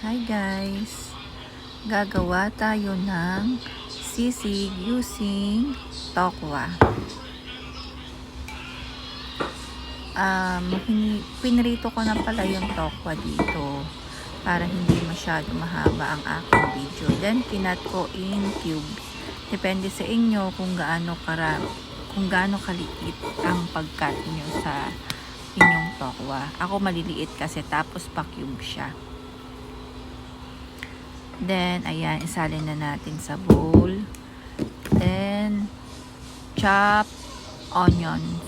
Hi guys! Gagawa tayo ng sisig using tokwa. Pinrito ko na pala yung tokwa dito para hindi masyado mahaba ang aking video. Then kinat ko in cubes. Depende sa inyo kung gaano kaliit ang pagkat nyo sa inyong tokwa. Ako maliliit kasi tapos pa cube siya. Then, ayan, isalin na natin sa bowl. Then, chop onions.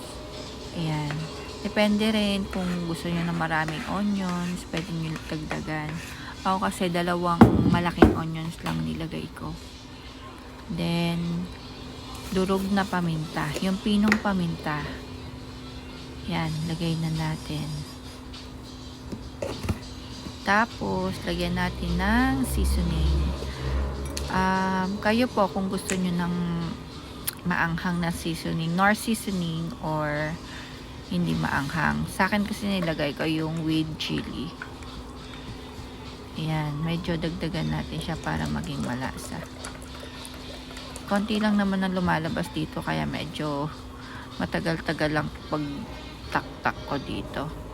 Ayan. Depende rin kung gusto nyo na maraming onions, pwede nyo dagdagan. Ako kasi dalawang malaking onions lang nilagay ko. Then, durog na paminta. Yung pinong paminta. Ayan, lagay na natin. Tapos, lagyan natin ng seasoning. Kayo po kung gusto nyo ng maanghang na seasoning, nor seasoning or hindi maanghang. Sa akin kasi nilagay ko yung with chili. Ayan, medyo dagdagan natin siya para maging malasa. Konti lang naman ang lumalabas dito kaya medyo matagal-tagal lang pag tak-tak ko dito.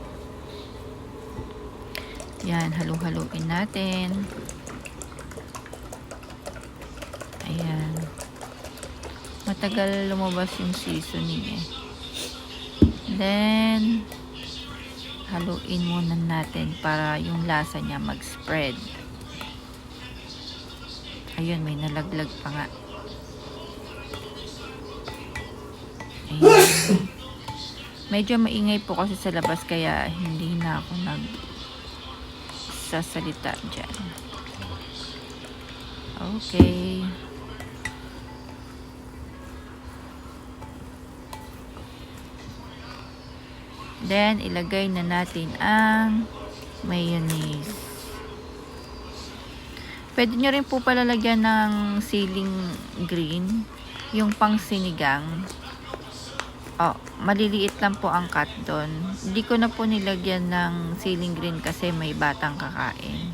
Yan, halu-haluin natin. Ayan. Matagal lumabas yung seasoning eh. Then, haluin muna natin para yung lasa niya mag-spread. Ayun, may nalaglag pa nga. Ayan. Medyo maingay po kasi sa labas kaya hindi na ako sasalita dyan. Okay. Then, ilagay na natin ang mayonnaise. Pwede nyo rin po palalagyan ng siling green. Yung pang sinigang. Maliliit lang po ang cut doon. Hindi ko na po nilagyan ng siling green kasi may batang kakain.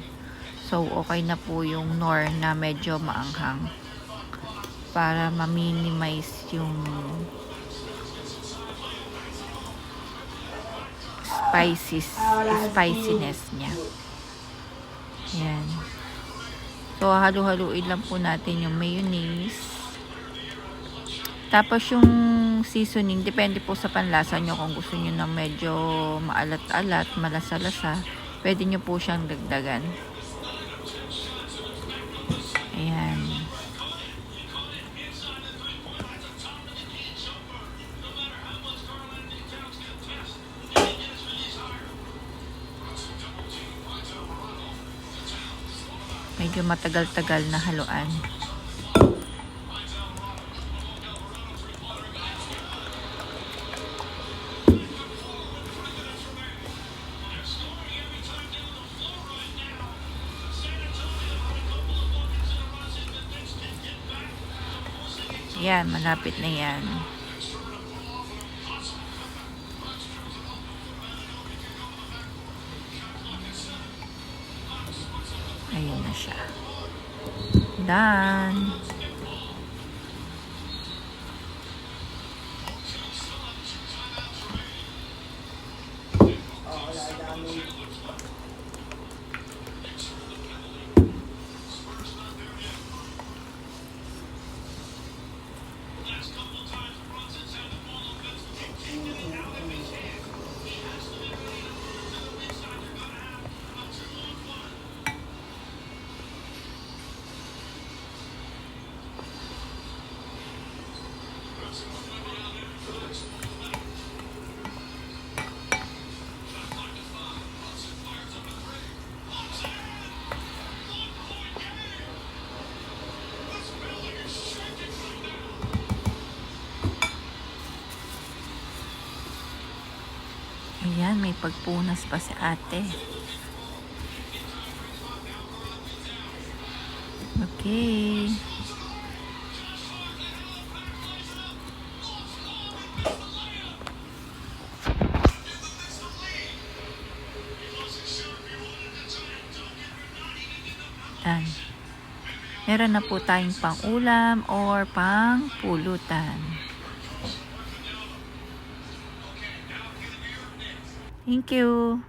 So, okay na po yung nor na medyo maanghang. Para ma-minimize yung spiciness niya. Yan. So, halu-haluin lang po natin yung mayonnaise. Tapos yung seasoning, depende po sa panlasa nyo kung gusto nyo na medyo maalat-alat, malasa-lasa, pwede nyo po siyang dagdagan. Ayan. Medyo matagal-tagal na haluan. Yan, malapit na yan. Ayun na siya. Done. Ayan, may pagpunas pa si ate. Okay. Yan. Meron na po tayong pang ulam or pang pulutan. Thank you.